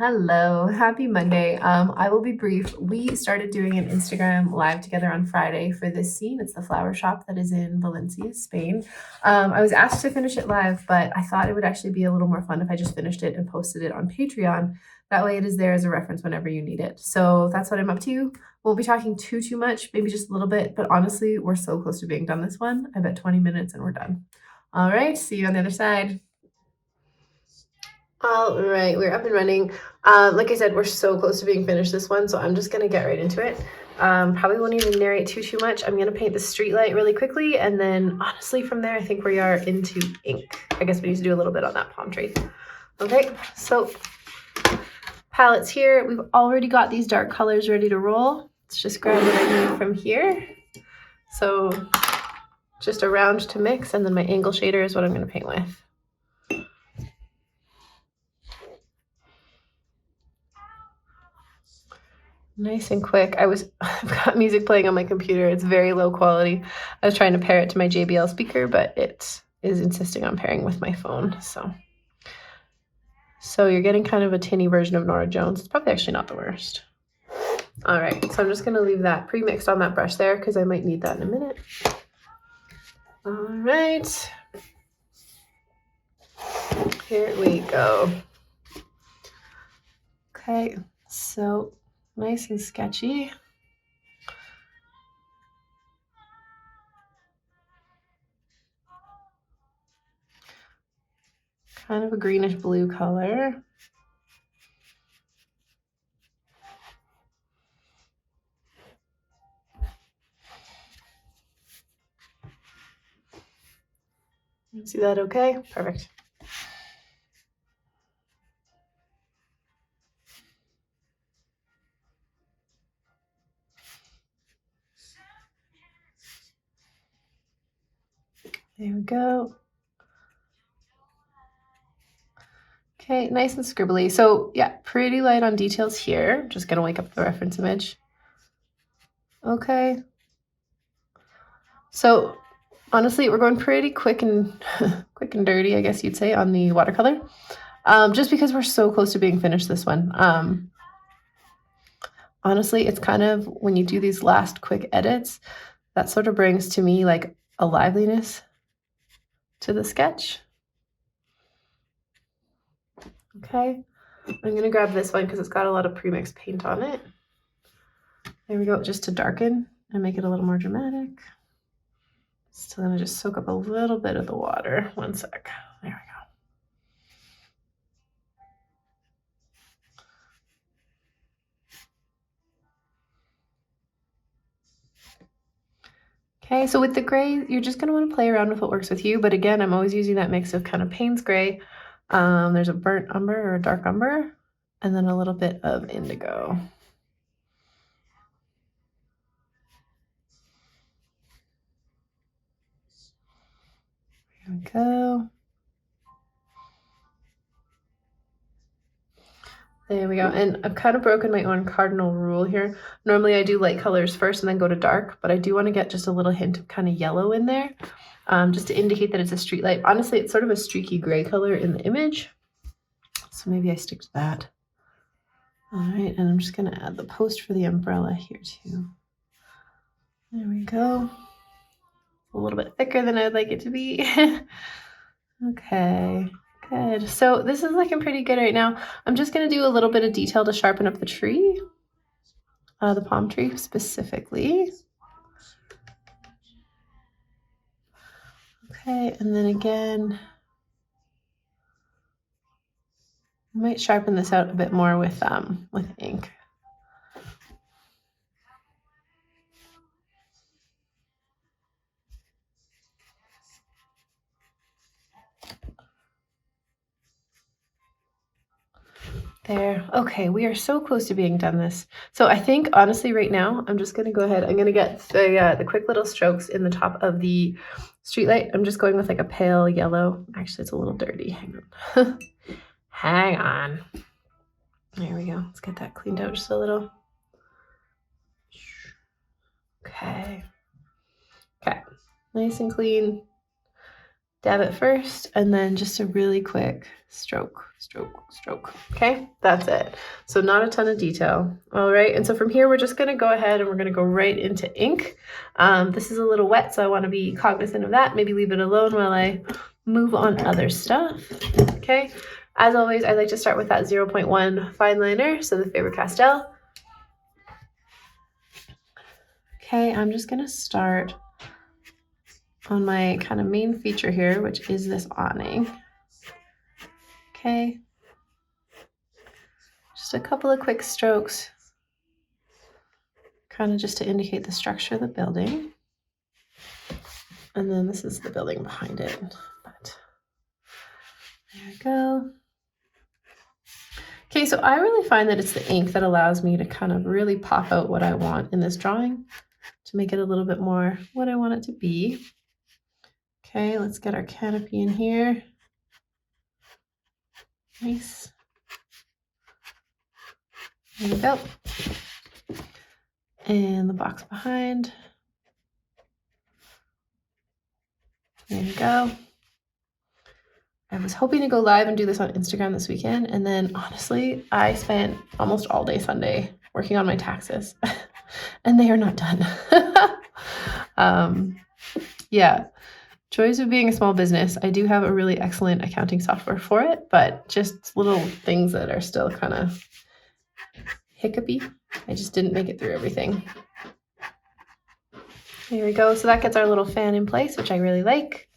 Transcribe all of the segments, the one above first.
Hello, happy Monday. I will be brief. We started doing an Instagram live together on Friday for this scene. It's the flower shop that is in Valencia, Spain. I was asked to finish it live, but I thought it would actually be a little more fun if I just finished it and posted it on Patreon. That way it is there as a reference whenever you need it. So that's what I'm up to. Won't be talking too much, maybe just a little bit, but honestly, we're so close to being done this one. I bet 20 minutes and we're done. All right, see you on the other side. All right, we're up and running. Like I said, we're so close to being finished this one, so I'm just gonna get right into it. Probably won't even narrate too much. I'm gonna paint the street light really quickly, and then honestly from there, I think we are into ink. I guess we need to do a little bit on that palm tree. Okay, so palettes here. We've already got these dark colors ready to roll. Let's just grab what I need from here. So just a round to mix, and then my angle shader is what I'm gonna paint with. Nice and quick. I've got music playing on my computer. It's very low quality. I was trying to pair it to my JBL speaker, but it is insisting on pairing with my phone. So you're getting kind of a tinny version of Nora Jones. It's probably actually not the worst. All right, so I'm just gonna leave that pre-mixed on that brush there because I might need that in a minute. All right, here we go. Okay, so nice and sketchy. Kind of a greenish blue color. See that okay? Perfect. There we go. Okay, nice and scribbly. So yeah, pretty light on details here. Just gonna wake up the reference image. Okay. So honestly, we're going pretty quick and quick and dirty, I guess you'd say, on the watercolor. Just because we're so close to being finished this one. Honestly, it's kind of when you do these last quick edits, that sort of brings to me like a liveliness to the sketch. Okay, I'm gonna grab this one because it's got a lot of pre-mixed paint on it. There we go, just to darken and make it a little more dramatic. Still gonna just soak up a little bit of the water. One sec, there we go. Okay, so with the gray, you're just gonna wanna play around with what works with you, but again, I'm always using that mix of kind of Payne's gray. There's a burnt umber or a dark umber, and then a little bit of indigo. There we go. There we go. And I've kind of broken my own cardinal rule here. Normally I do light colors first and then go to dark, but I do want to get just a little hint of kind of yellow in there, just to indicate that it's a street light. Honestly, it's sort of a streaky gray color in the image. So maybe I stick to that. All right, and I'm just gonna add the post for the umbrella here too. There we go. A little bit thicker than I'd like it to be. Okay, good. So this is looking pretty good right now. I'm just gonna do a little bit of detail to sharpen up the tree, the palm tree specifically. Okay, and then again, I might sharpen this out a bit more with ink. There. Okay, we are so close to being done this. So I think honestly right now, I'm just gonna go ahead. I'm gonna get the quick little strokes in the top of the street light. I'm just going with like a pale yellow. Actually, it's a little dirty. Hang on. Hang on. There we go. Let's get that cleaned out just a little. Okay. Okay. Nice and clean. Dab it first, and then just a really quick stroke. Okay, that's it. So not a ton of detail. All right, and so from here, we're just gonna go ahead and we're gonna go right into ink. This is a little wet, so I wanna be cognizant of that. Maybe leave it alone while I move on other stuff. Okay, as always, I like to start with that 0.1 fine liner, so the Faber-Castell. Okay, I'm just gonna start on my kind of main feature here, which is this awning. Okay, just a couple of quick strokes, kind of just to indicate the structure of the building. And then this is the building behind it. But there we go. Okay, so I really find that it's the ink that allows me to kind of really pop out what I want in this drawing to make it a little bit more what I want it to be. Okay, let's get our canopy in here. Nice. There we go. And the box behind. There you go. I was hoping to go live and do this on Instagram this weekend. And then honestly, I spent almost all day Sunday working on my taxes and they are not done. Yeah. Joys of being a small business. I do have a really excellent accounting software for it, but just little things that are still kind of hiccupy. I just didn't make it through everything. There we go. So that gets our little fan in place, which I really like.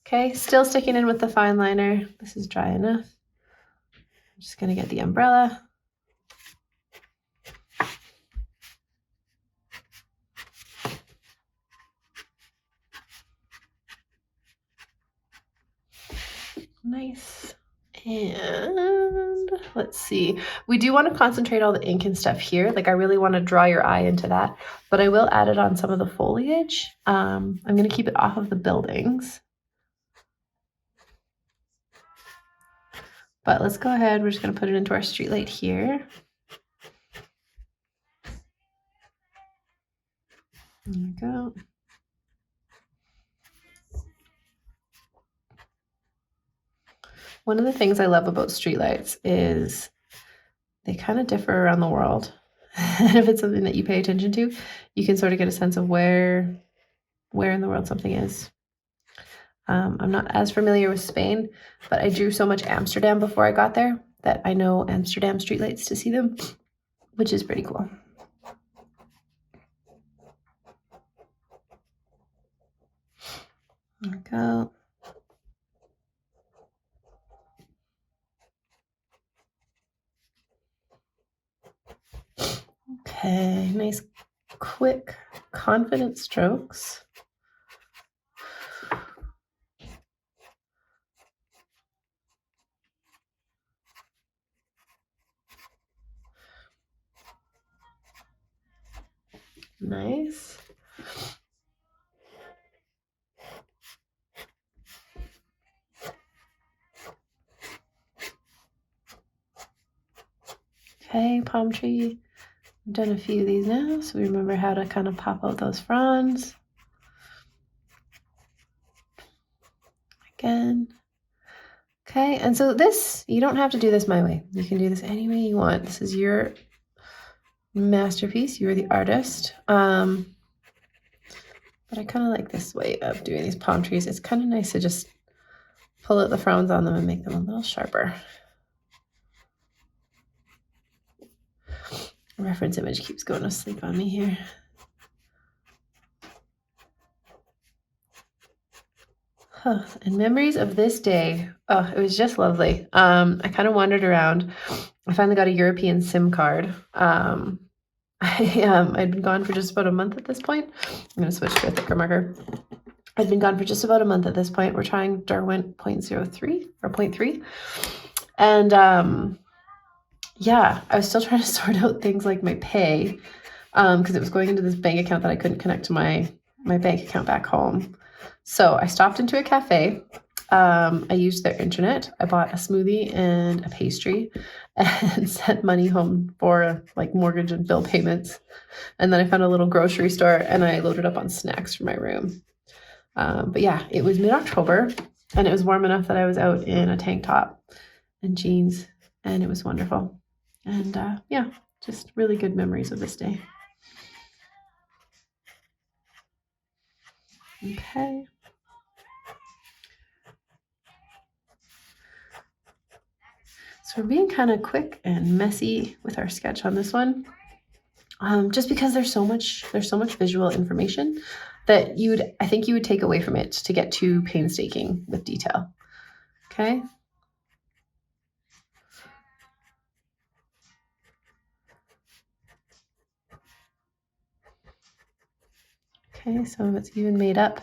Okay, still sticking in with the fine liner. This is dry enough. I'm just going to get the umbrella. Nice. And let's see. We do want to concentrate all the ink and stuff here. Like I really want to draw your eye into that, but I will add it on some of the foliage. I'm going to keep it off of the buildings. But let's go ahead. We're just going to put it into our street light here. There we go. One of the things I love about streetlights is they kind of differ around the world. And if it's something that you pay attention to, you can sort of get a sense of where in the world something is. I'm not as familiar with Spain, but I drew so much Amsterdam before I got there that I know Amsterdam streetlights to see them, which is pretty cool. There we go. Okay, nice, quick, confident strokes. Nice. Okay, palm tree. I've done a few of these now, so we remember how to kind of pop out those fronds. Again. Okay, and so this, you don't have to do this my way. You can do this any way you want. This is your masterpiece. You're the artist. But I kind of like this way of doing these palm trees. It's kind of nice to just pull out the fronds on them and make them a little sharper. Reference image keeps going to sleep on me here. Huh. And memories of this day. Oh, it was just lovely. I kind of wandered around. I finally got a European SIM card. I'd been gone for just about a month at this point. I'm going to switch to a thicker marker. I'd been gone for just about a month at this point. We're trying Derwent 0.03 or 0.3. And yeah, I was still trying to sort out things like my pay because it was going into this bank account that I couldn't connect to my bank account back home. So I stopped into a cafe. I used their internet. I bought a smoothie and a pastry and sent money home for like mortgage and bill payments. And then I found a little grocery store and I loaded up on snacks for my room. But yeah, it was mid-October. And it was warm enough that I was out in a tank top and jeans, and it was wonderful. And yeah, just really good memories of this day. Okay. So we're being kind of quick and messy with our sketch on this one, just because there's so much visual information that I think you would take away from it to get too painstaking with detail. Okay. Okay, so it's even made up.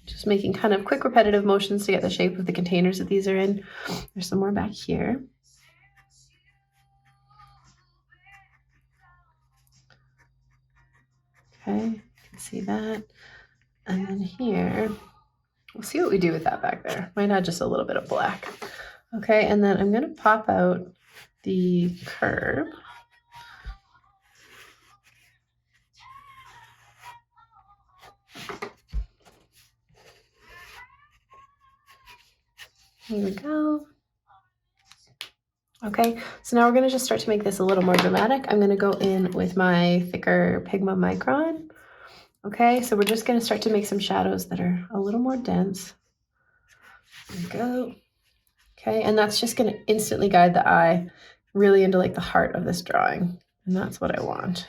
Just making kind of quick repetitive motions to get the shape of the containers that these are in. There's some more back here. Okay, you can see that. And then here, we'll see what we do with that back there. Might add just a little bit of black. Okay, and then I'm gonna pop out the curb. Here we go. Okay, so now we're gonna just start to make this a little more dramatic. I'm gonna go in with my thicker Pigma Micron. Okay, so we're just gonna start to make some shadows that are a little more dense. There we go. Okay, and that's just gonna instantly guide the eye really into like the heart of this drawing. And that's what I want.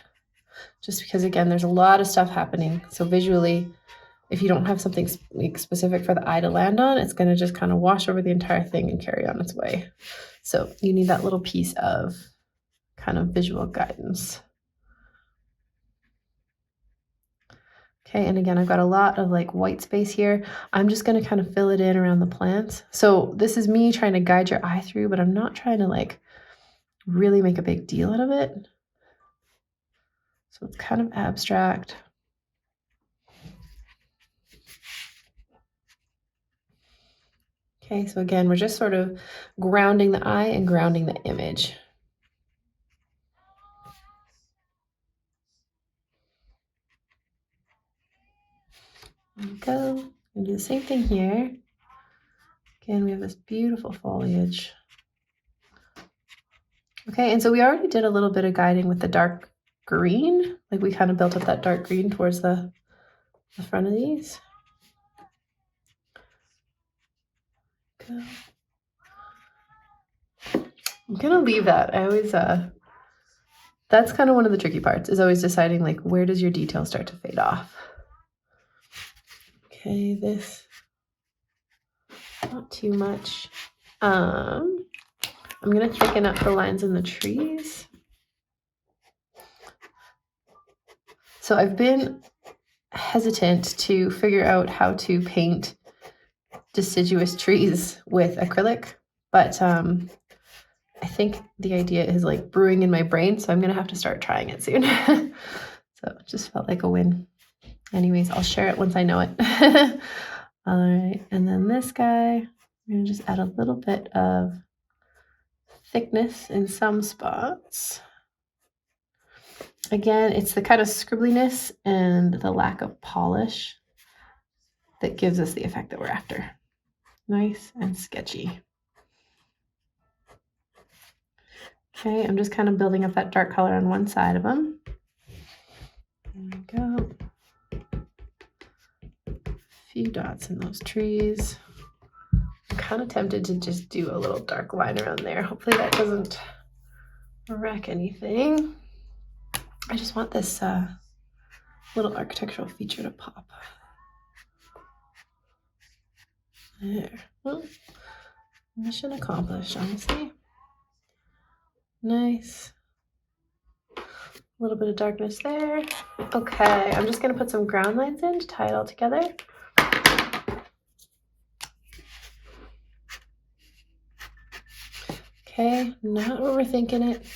Just because again, there's a lot of stuff happening. So visually, if you don't have something specific for the eye to land on, it's gonna just kind of wash over the entire thing and carry on its way. So you need that little piece of kind of visual guidance. Okay, and again, I've got a lot of like white space here. I'm just gonna kind of fill it in around the plants. So this is me trying to guide your eye through, but I'm not trying to like really make a big deal out of it. So it's kind of abstract. Okay, so again, we're just sort of grounding the eye and grounding the image. There we go. And do the same thing here. Again, we have this beautiful foliage. Okay, and so we already did a little bit of guiding with the dark green. Like we kind of built up that dark green towards the front of these. Go. I'm gonna leave that. I always, that's kind of one of the tricky parts, is always deciding like where does your detail start to fade off. Okay, this, not too much. I'm gonna thicken up the lines in the trees. So I've been hesitant to figure out how to paint deciduous trees with acrylic, but I think the idea is like brewing in my brain, so I'm gonna have to start trying it soon. So it just felt like a win. Anyways, I'll share it once I know it. All right, and then this guy, I'm gonna just add a little bit of thickness in some spots. Again, it's the kind of scribbliness and the lack of polish that gives us the effect that we're after. Nice and sketchy. Okay, I'm just kind of building up that dark color on one side of them. There we go. A few dots in those trees. I'm kind of tempted to just do a little dark line around there. Hopefully that doesn't wreck anything. I just want this little architectural feature to pop. There. Well, mission accomplished, honestly. Nice. A little bit of darkness there. Okay, I'm just gonna put some ground lines in to tie it all together. Okay, not overthinking it.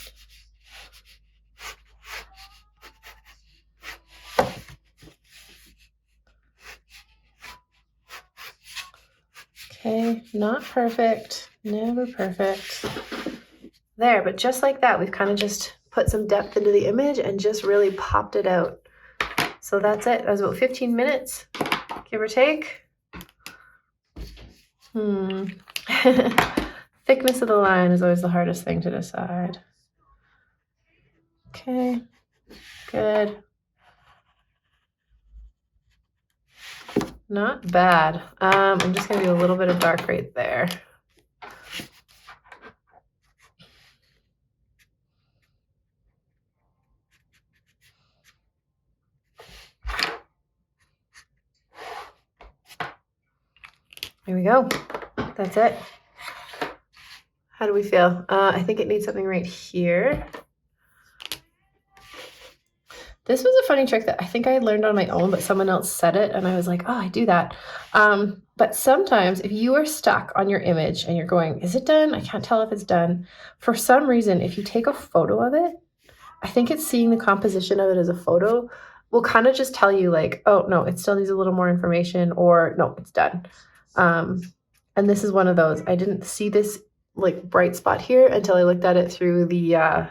Okay, not perfect, never perfect. There, but just like that, we've kind of just put some depth into the image and just really popped it out. So that's it. That was about 15 minutes, give or take. Thickness of the line is always the hardest thing to decide. Okay, good. Not bad. I'm just gonna do a little bit of dark right there. There we go. That's it. How do we feel? I think it needs something right here. This was a funny trick that I think I learned on my own, but someone else said it and I was like, oh, I do that. But sometimes if you are stuck on your image and you're going, is it done? I can't tell if it's done. For some reason, if you take a photo of it, I think it's seeing the composition of it as a photo will kind of just tell you like, oh, no, it still needs a little more information, or no, it's done. And this is one of those. I didn't see this like bright spot here until I looked at it through the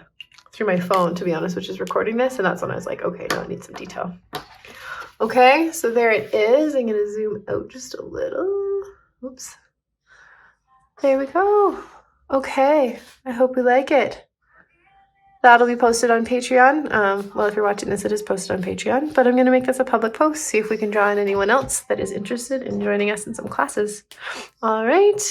through my phone, to be honest, which is recording this, and that's when I was like, okay, no, it needs some detail. Okay, so there it is. I'm gonna zoom out just a little. Oops. There we go. Okay, I hope you like it. That'll be posted on Patreon. Well, if you're watching this, it is posted on Patreon, but I'm gonna make this a public post, see if we can draw in anyone else that is interested in joining us in some classes. All right.